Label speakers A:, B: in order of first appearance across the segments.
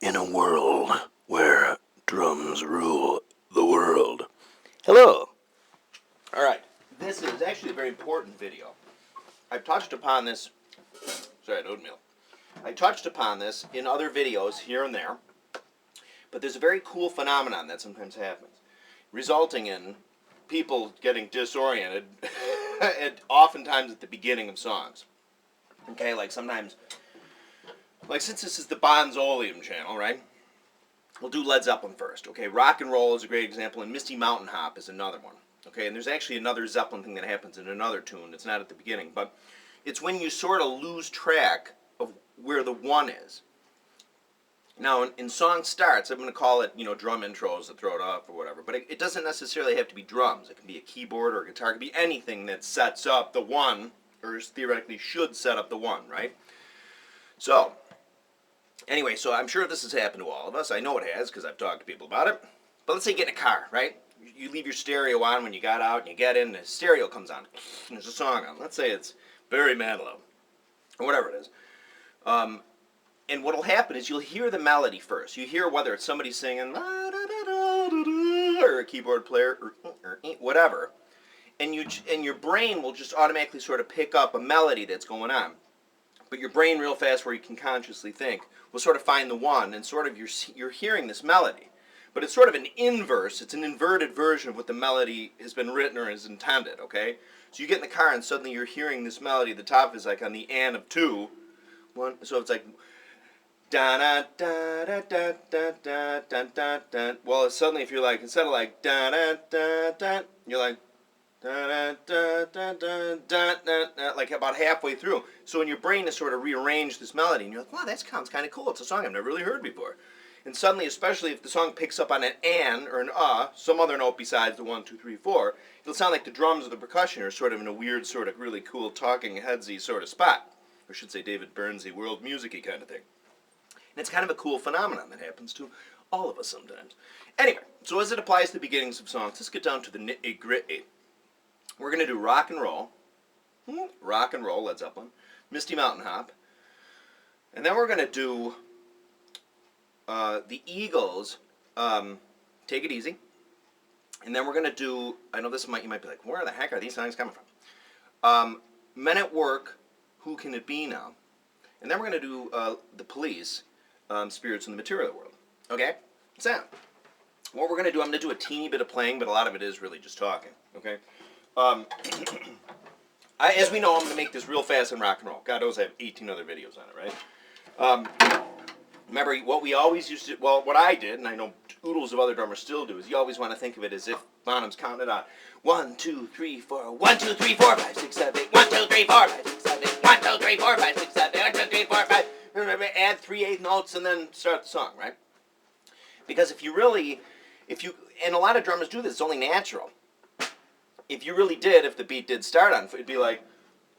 A: in a world where drums rule the world. Hello. All right. This is actually a very important video. I've touched upon this. Sorry, oatmeal. I touched upon this in other videos here and there, but there's a very cool phenomenon that sometimes happens, resulting in people getting disoriented, and oftentimes at the beginning of songs. Okay, like sometimes, like since this is the Bonzoleum channel, right? We'll do Led Zeppelin first. Okay, Rock and Roll is a great example, and Misty Mountain Hop is another one. Okay, and there's actually another Zeppelin thing that happens in another tune. It's not at the beginning, but it's when you sort of lose track of where the one is. Now, in song starts, I'm going to call it, drum intros to throw it off or whatever, but it doesn't necessarily have to be drums. It can be a keyboard or a guitar. It can be anything that sets up the one, or theoretically should set up the one, right? So, anyway, so I'm sure this has happened to all of us. I know it has because I've talked to people about it. But let's say you get in a car, right? You leave your stereo on when you got out and you get in, and the stereo comes on. And there's a song on. Let's say it's Barry Manilow, or whatever it is. And what'll happen is you'll hear the melody first. You hear whether it's somebody singing, or a keyboard player, or whatever. And your brain will just automatically sort of pick up a melody that's going on. But your brain real fast, where you can consciously think, will sort of find the one, and sort of you're hearing this melody. But it's sort of an inverse, it's an inverted version of what the melody has been written or is intended, okay? So you get in the car and suddenly you're hearing this melody, the top is like on the and of two. So it's like, da da da da da da da da da da. Well, suddenly if you're like, instead of like da da da da, you're like, da da da da da da da, like about halfway through. So in your brain has sort of rearranged this melody, and you're like, wow, that sounds kind of cool. It's a song I've never really heard before. And suddenly, especially if the song picks up on an and or an some other note besides the 1, 2, 3, 4, it'll sound like the drums or the percussion are sort of in a weird, sort of really cool talking headsy sort of spot. Or I should say David Byrnesy, world music-y kind of thing. And it's kind of a cool phenomenon that happens to all of us sometimes. Anyway, so as it applies to the beginnings of songs, let's get down to the nitty-gritty. We're going to do Rock and Roll, Led Zeppelin, Misty Mountain Hop, and then we're going to do the Eagles, Take It Easy, and then we're going to do, I know this you might be like, where the heck are these songs coming from? Men at Work, Who Can It Be Now? And then we're going to do The Police, Spirits in the Material World. Okay? So, what we're going to do, I'm going to do a teeny bit of playing, but a lot of it is really just talking. Okay? As we know, I'm going to make this real fast in rock and roll. God knows I have 18 other videos on it, right? Remember, what we always used to, well, what I did, and I know oodles of other drummers still do, is you always want to think of it as if Bonham's counting it on. 1, 2, 3, 4, 1, 2, 3, 4, 5, 6, 7, 8, 1, 2, 3, 4, 5, 6, 7, 8, 1, 2, 3, 4, 5, 6, 7, 8, 1, 2, 3, 4, 5, add 3/8 notes and then start the song, right? Because and a lot of drummers do this, it's only natural. If you really did, if the beat did start on, it'd be like,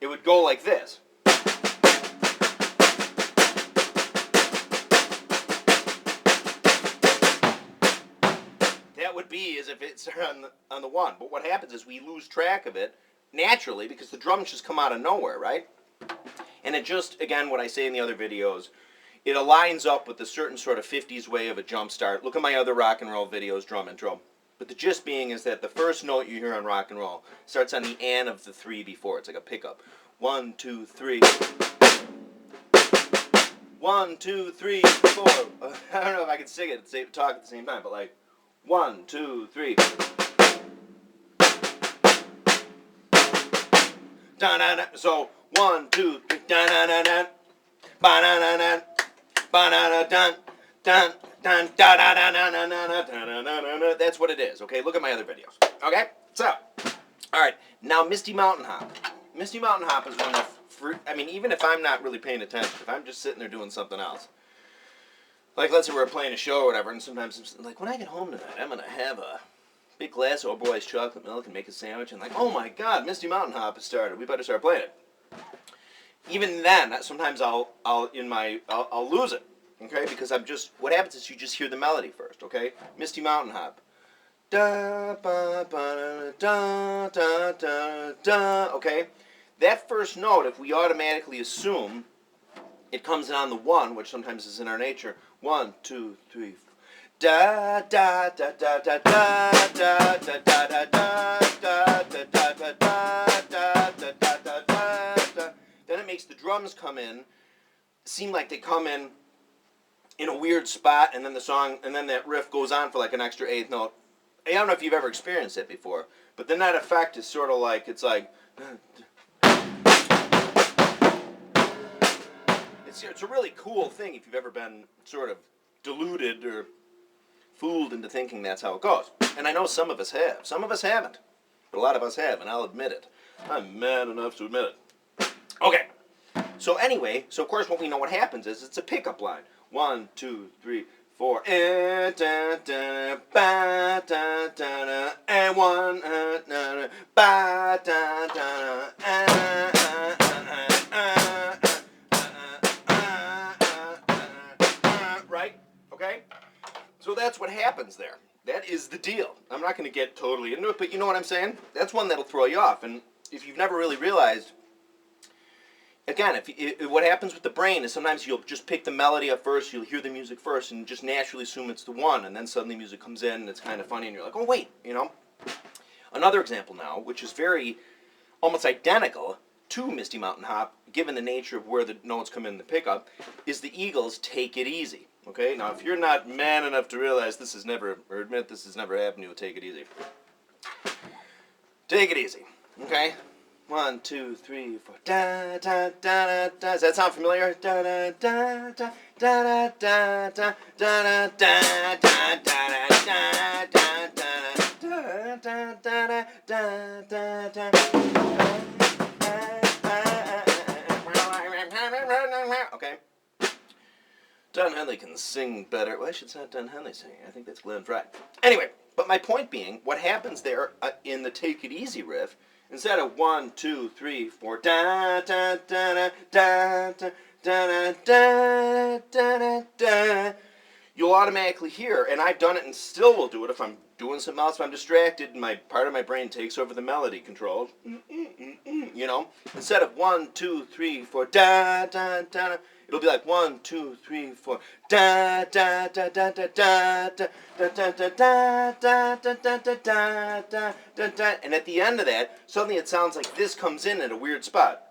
A: it would go like this. That would be as if it started on the one. But what happens is we lose track of it naturally because the drums just come out of nowhere, right? And it just, again, what I say in the other videos, it aligns up with a certain sort of 50s way of a jump start. Look at my other rock and roll videos, drum intro. But the gist being is that the first note you hear on rock and roll starts on the and of the 3 before. It's like a pickup. 1, 2, 3. 1, 2, 3, 4. I don't know if I can sing it and talk at the same time, but like 1, 2, 3. So 1, 2, 3. That's what it is, okay? Look at my other videos, okay? So, all right, now Misty Mountain Hop. Misty Mountain Hop is one of, even if I'm not really paying attention, if I'm just sitting there doing something else, like let's say we're playing a show or whatever, and sometimes I'm like, when I get home tonight, I'm going to have a big glass of O'Boy's chocolate milk and make a sandwich, and like, oh my God, Misty Mountain Hop has started. We better start playing it. Even then, sometimes I'll lose it, okay? Because what happens is you just hear the melody first, okay? Misty Mountain Hop. Da ba ba da da da da. Okay, that first note, if we automatically assume it comes in on the 1, which sometimes is in our nature. 1, 2, 3, 4. Da da da da da da da da da da da da da da da da. Then it makes the drums come in, seem like they come in a weird spot, and then the song, and then that riff goes on for like an extra 8th note. I don't know if you've ever experienced it before, but then that effect is sort of like, it's like, it's a really cool thing if you've ever been sort of deluded or fooled into thinking that's how it goes. And I know some of us have. Some of us haven't. But a lot of us have, and I'll admit it. I'm mad enough to admit it. Okay. So anyway, so of course what we know what happens is it's a pickup line. 1, 2, 3, 4. And da, da, ba, da, da, da, and 1, da, ba, da, da, right? Okay? So that's what happens there. That is the deal. I'm not going to get totally into it, but you know what I'm saying? That's one that'll throw you off. And if you've never really realized, again, what happens with the brain is sometimes you'll just pick the melody up first, you'll hear the music first, and just naturally assume it's the 1, and then suddenly music comes in, and it's kind of funny, and you're like, oh, wait, you know? Another example now, which is very, almost identical to Misty Mountain Hop, given the nature of where the notes come in the pickup, is the Eagles' Take It Easy. Okay, now if you're not man enough to realize this has never, or admit this has never happened, you'll take it easy. Take it easy, okay? 1, 2, 3, 4. Da da da da. Does that sound familiar? Da da da da da da da da da da da da da da da. Okay. Don Henley can sing better. Well, it's not Don Henley singing. I think that's Glenn Frey. Anyway, but my point being, what happens there in the Take It Easy riff, instead of 1, 2, 3, 4, da da da da da da da da da, you'll automatically hear, and I've done it and still will do it if I'm doing something else, if I'm distracted, and my part of my brain takes over the melody control. You know, instead of 1, 2, 3, 4, da da da. It'll be like 1, 2, 3, 4, da da da da da da da da da da da da da da da da da, and at the end of that, suddenly it sounds like this comes in at a weird spot.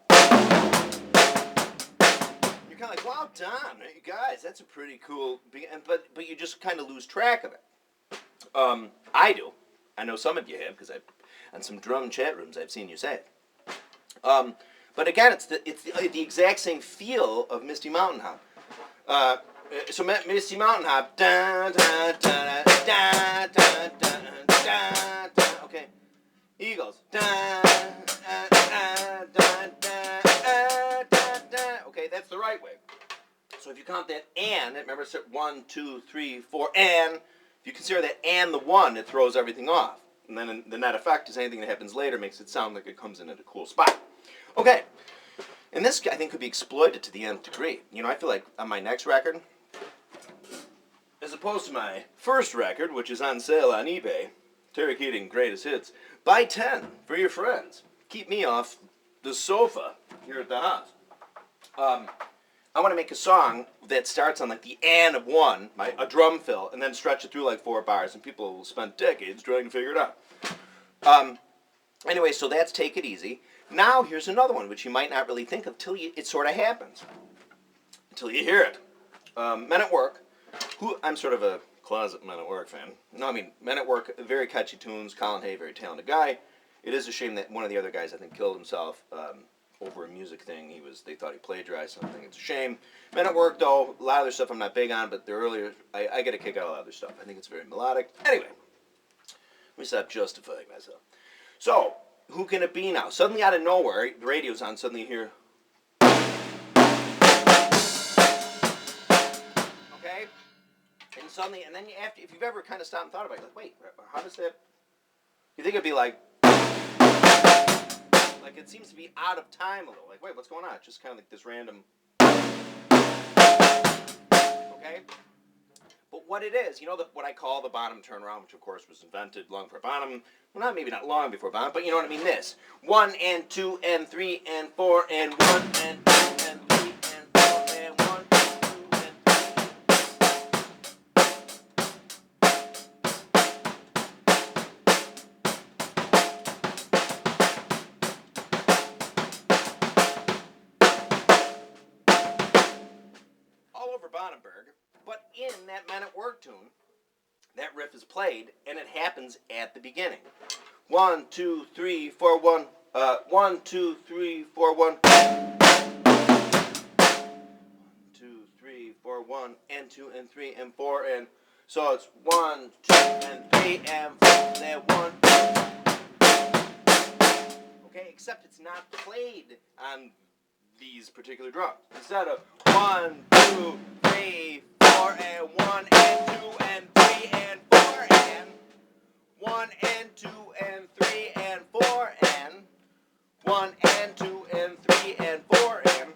A: You're kind of like, wow, Don, you guys, that's a pretty cool, but you just kind of lose track of it. I do. I know some of you have, because on some drum chat rooms I've seen you say it. But again, it's the exact same feel of Misty Mountain Hop. So Misty Mountain Hop, da da da da da da da da. Okay, Eagles, da da da da da da. Okay, that's the right way. So if you count that and, remember it's 1, 2, 3, 4, and if you consider that and the 1, it throws everything off. And then the net effect is anything that happens later makes it sound like it comes in at a cool spot. Okay, and this, I think, could be exploited to the nth degree. You know, I feel like on my next record, as opposed to my first record, which is on sale on eBay, Terry Keating Greatest Hits, buy 10 for your friends. Keep me off the sofa here at the house. I want to make a song that starts on like the and of 1, a drum fill, and then stretch it through like 4 bars, and people will spend decades trying to figure it out. Anyway, so that's Take It Easy. Now here's another one, which you might not really think of till it sort of happens, until you hear it. Men at Work, who I'm sort of a closet Men at Work fan. No, I mean Men at Work, very catchy tunes. Colin Hay, very talented guy. It is a shame that one of the other guys, I think, killed himself over a music thing. They thought he plagiarized something. It's a shame. Men at Work, though, a lot of their stuff I'm not big on, but the earlier, I get a kick out of a lot of their stuff. I think it's very melodic. Anyway, let me stop justifying myself. So, who can it be now? Suddenly out of nowhere, the radio's on, suddenly you hear... Okay? And suddenly, and then if you've ever kind of stopped and thought about it, like, wait, how does that... You think it'd be like it seems to be out of time a little. Like, wait, what's going on? It's just kind of like this random... Okay? But what it is, you know what I call the Bonham turnaround, which of course was invented long before Bonham. Well, maybe not long before Bonham, but you know what I mean, this. 1 and 2 and 3 and 4 and 1 and 2 and 3 and 4 and Bonenberg, but in that Men at Work tune, that riff is played, and it happens at the beginning. 1, 2, 3, 4, 1. 1, 2, 3, 4, 1. 2, 3, 4, 1, and 2, and 3, and 4, and so it's 1, 2, and 3, and 4, then 1. Okay, except it's not played on these particular drums. Instead of 1, 2, 3, 4, and 1, and 2, and 3, and 4, and 1, and 2, and 3, and 4, and 1, and 2, and 3, and 4, and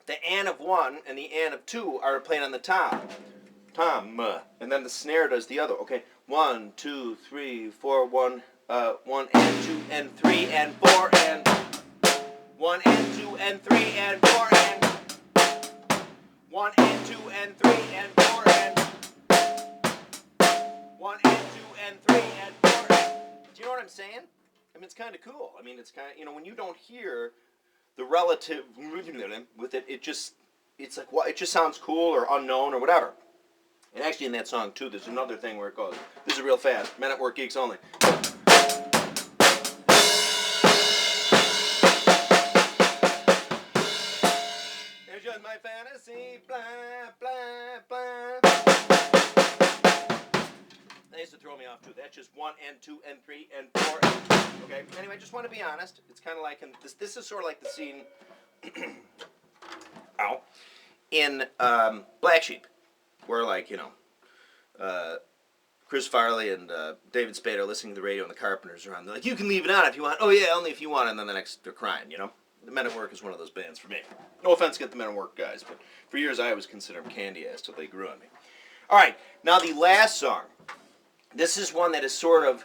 A: the and of 1 and the and of 2 are played on the tom, and then the snare does the other. Okay, 1, 2, 3, 4, 1, 1 and 2 and 3 and 4 and 1 and 2 and 3 and 4 and 1 and 2 and 3 and 4 and 1 and 2 and 3 and 4 and, do you know what I'm saying? I mean, it's kind of cool. I mean, it's kind of, when you don't hear the relative with it, it's like, what, it just sounds cool or unknown or whatever. And actually in that song too, there's another thing where it goes, this is real fast, Men at Work geeks only. It's just my fantasy, blah, blah, blah. That used to throw me off too. That's just 1 and 2 and 3 and 4 and, okay? Anyway, I just want to be honest. It's kind of like, this is sort of like the scene, ow, in Black Sheep, where, like, Chris Farley and David Spade are listening to the radio and the Carpenters are on. They're like, you can leave it on if you want. Oh yeah, only if you want. And then the next, they're crying, The Men at Work is one of those bands for me. No offense against the Men at Work guys, but for years I always considered them candy ass till they grew on me. All right, now the last song. This is one that is sort of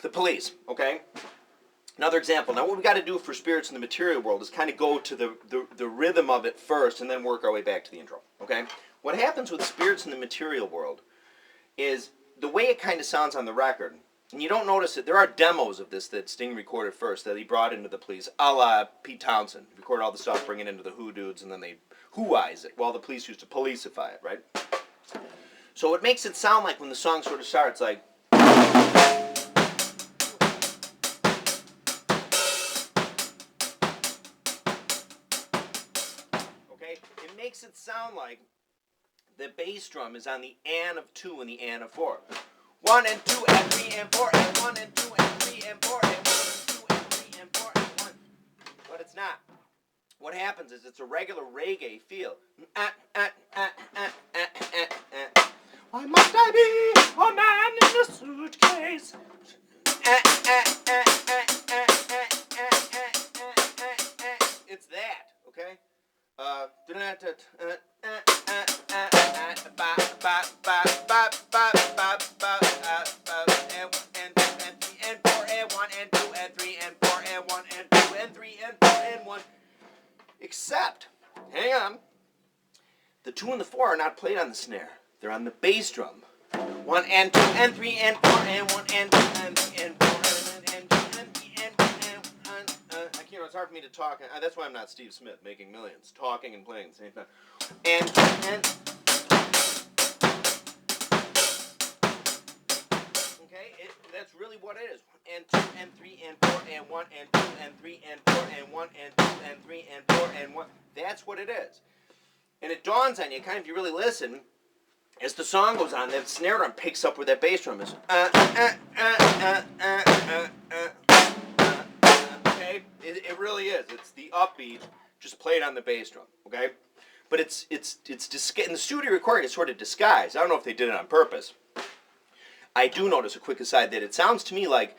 A: The Police, okay? Another example. Now what we got to do for Spirits in the Material World is kind of go to the rhythm of it first and then work our way back to the intro, okay? What happens with Spirits in the Material World is the way it kind of sounds on the record, and you don't notice it, there are demos of this that Sting recorded first that he brought into the Police, a la Pete Townsend. He recorded all the stuff, bring it into the Who dudes, and then they Who-eyes it, while the Police used to policify it, right? So it makes it sound like when the song sort of starts, like, okay, it makes it sound like the bass drum is on the and of 2 and the and of 4. 1 and 2 and 3 and 4 and 1 and 2 and 3 and 4 and 1 and 2 and 3 and 4 and 1. But it's not. What happens is it's a regular reggae feel. Why must I be a man in a suitcase? It's that, okay? Except, hang on, the 2 and the 4 are not played on the snare. They're on the bass drum. 1 and 2 and 3 and 4 and 1 and 2 and 3 and 4 and 2 and 3 and 4 and I can't. It's hard for me to talk. That's why I'm not Steve Smith making millions, talking and playing at the same time. And okay, that's really what it is. 1 and 2 and 3 and 4 and 1 and 2 and 3 and 4 and 1 and 2 and 3 and 4 and 1. That's what it is. And it dawns on you, kind of, if you really listen, as the song goes on, that snare drum picks up where that bass drum is. Okay? It really is. It's the upbeat, just played on the bass drum, okay? But it's in the studio recording, it's sort of disguised. I don't know if they did it on purpose. I do notice, a quick aside, that it sounds to me like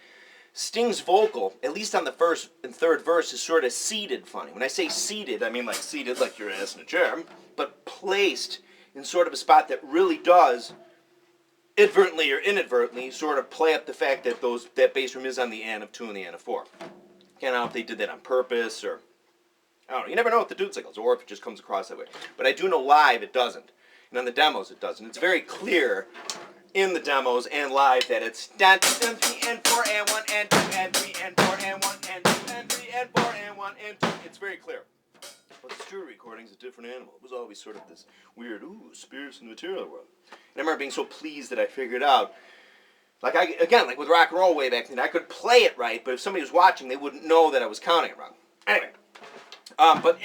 A: Sting's vocal, at least on the first and third verse, is sort of seated funny. When I say seated, I mean like seated like your ass in a chair, but placed in sort of a spot that really does, inadvertently or inadvertently, sort of play up the fact that that bass drum is on the and of 2 and the and of 4. I don't know if they did that on purpose, or I don't know. You never know with the dude cycles, or if it just comes across that way. But I do know live it doesn't, and on the demos it doesn't. It's very clear in the demos and live that it's 1 and 3 and 4 and 1 and 2 and 3 and 4 and 1 and 2 and 3 and 4 and 1 and 2. It's very clear. But the true, recording's a different animal. It was always sort of this weird, ooh, spirits in the material world. And I remember being so pleased that I figured out, like with rock and roll way back then, I could play it right, but if somebody was watching, they wouldn't know that I was counting it wrong. Anyway,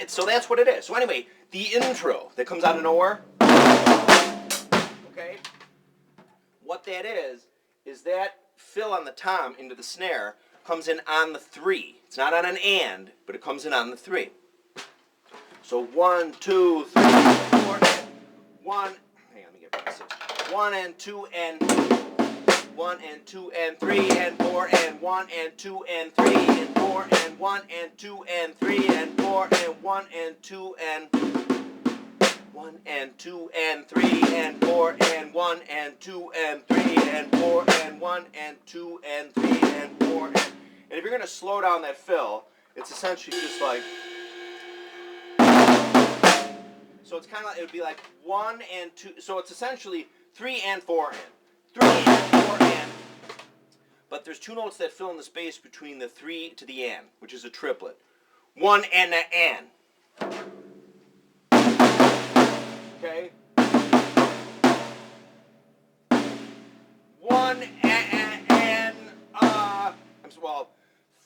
A: so that's what it is. So anyway, the intro that comes out of nowhere, okay, what that is that fill on the tom into the snare comes in on the 3. It's not on an and, but it comes in on the 3. So 1, 2, 3, 4, and 1. Hang on, let me get back to 6. 1 and 2 and 1 and 2 and 3 and 4 and 1 and 2 and 3 and 4 and 1 and 2 and 3 and 4 and 1 and 2 and 1 and 2 and 3 and 4 and 1 and 2 and 3 and 4 and 1 and 2 and 3 and 4 and if you're going to slow down that fill, it's essentially just like, so it's kind of like, it would be like 1 and 2, so it's essentially 3 and 4 and 3 and 4 and, but there's 2 notes that fill in the space between the 3 to the and, which is a triplet. 1 and the and. Okay? 1 and, well,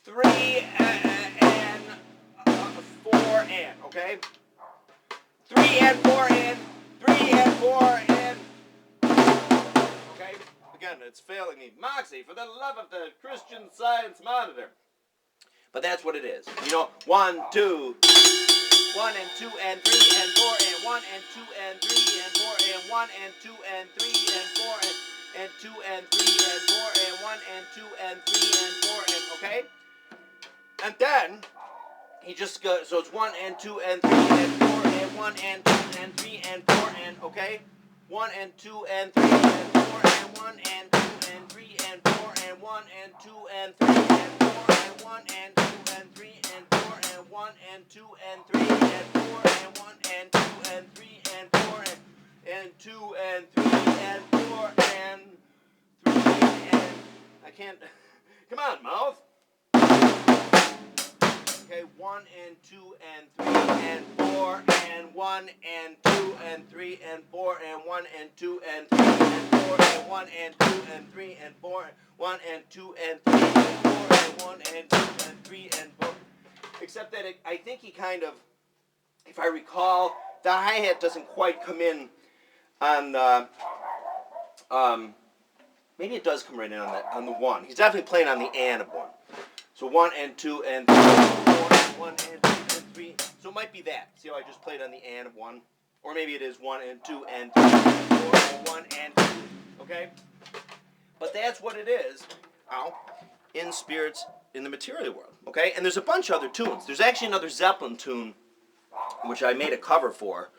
A: 3 and 4 and, okay? 3 and 4 and, 3 and 4 and, okay? Again, it's failing me. Moxie, for the love of the Christian Science monitor. But that's what it is. You know, 1, 2, 1 and 2 and 3 and 4 and 1 and 2 and 3 and 4 and 1 and 2 and 3 and 4 and 2 and 3 and 4 and 1 and 2 and 3 and 4 and, okay? And then he just goes, so it's 1 and 2 and 3 and 4 and 1 and 2 and 3 and 4 and, okay? 1 and 2 and 3 and 4 and 1 and 2 and 3 and 4 and 1 and 2 and 3 and 4 and 1 and 2 and 3 and 4 and 1 and 2 and 3 and 4 and 1 and 2 and 3 and 4 and 2 and 3 and 4 and 3 and I can't. Come on, mouth. Okay, 1 and 2 and 3 and 4 and 1 and 2 and 3 and 4 and 1 and 2 and 3 and 4 and 1 and 2 and 3 and 4 and 1 and 2 and 3 and 4 and 1 and 2 and 3 and 4. Except that I think he kind of, if I recall, the hi-hat doesn't quite come in on the, maybe it does come right in on the 1. He's definitely playing on the and of 1. So 1 and 2 and 3 and 4 and 1 and 2 and 3. So it might be that. See how I just played on the and of 1? Or maybe it is 1 and 2 and 3 and 4 and 1 and 2. Okay? But that's what it is. In spirits in the material world. Okay? And there's a bunch of other tunes. There's actually another Zeppelin tune which I made a cover for.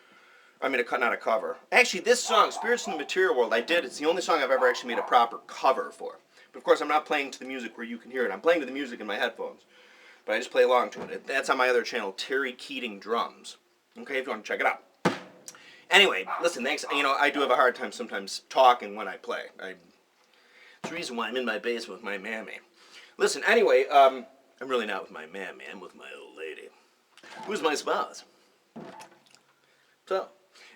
A: I mean, not a cover. Actually, this song, Spirits in the Material World, I did. It's the only song I've ever actually made a proper cover for. But of course, I'm not playing to the music where you can hear it. I'm playing to the music in my headphones. But I just play along to it. That's on my other channel, Terry Keating Drums. Okay, if you want to check it out. Anyway, listen, thanks. You know, I do have a hard time sometimes talking when I play. It's the reason why I'm in my basement with my mammy. Listen, anyway, I'm really not with my mammy. I'm with my old lady. Who's my spouse? So,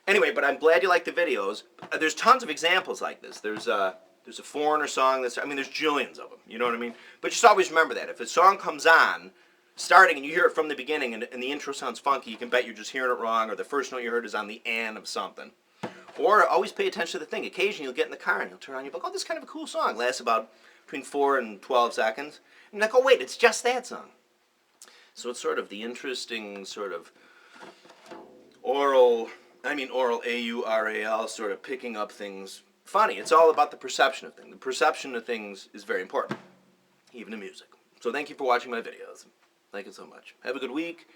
A: anyway, but I'm glad you like the videos. There's tons of examples like this. There's a foreigner song there's jillions of them, you know what I mean? But just always remember that. If a song comes on, starting, and you hear it from the beginning, and the intro sounds funky, you can bet you're just hearing it wrong, or the first note you heard is on the and of something. Or always pay attention to the thing. Occasionally you'll get in the car and you'll turn on, you'll be like, oh, this is kind of a cool song. It lasts about between 4 and 12 seconds. And you're like, oh, wait, it's just that song. So it's sort of the interesting sort of oral, A-U-R-A-L, sort of picking up things funny. It's all about the perception of things. The perception of things is very important, even in music. So thank you for watching my videos. Thank you so much. Have a good week.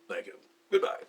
A: Thank you. Goodbye.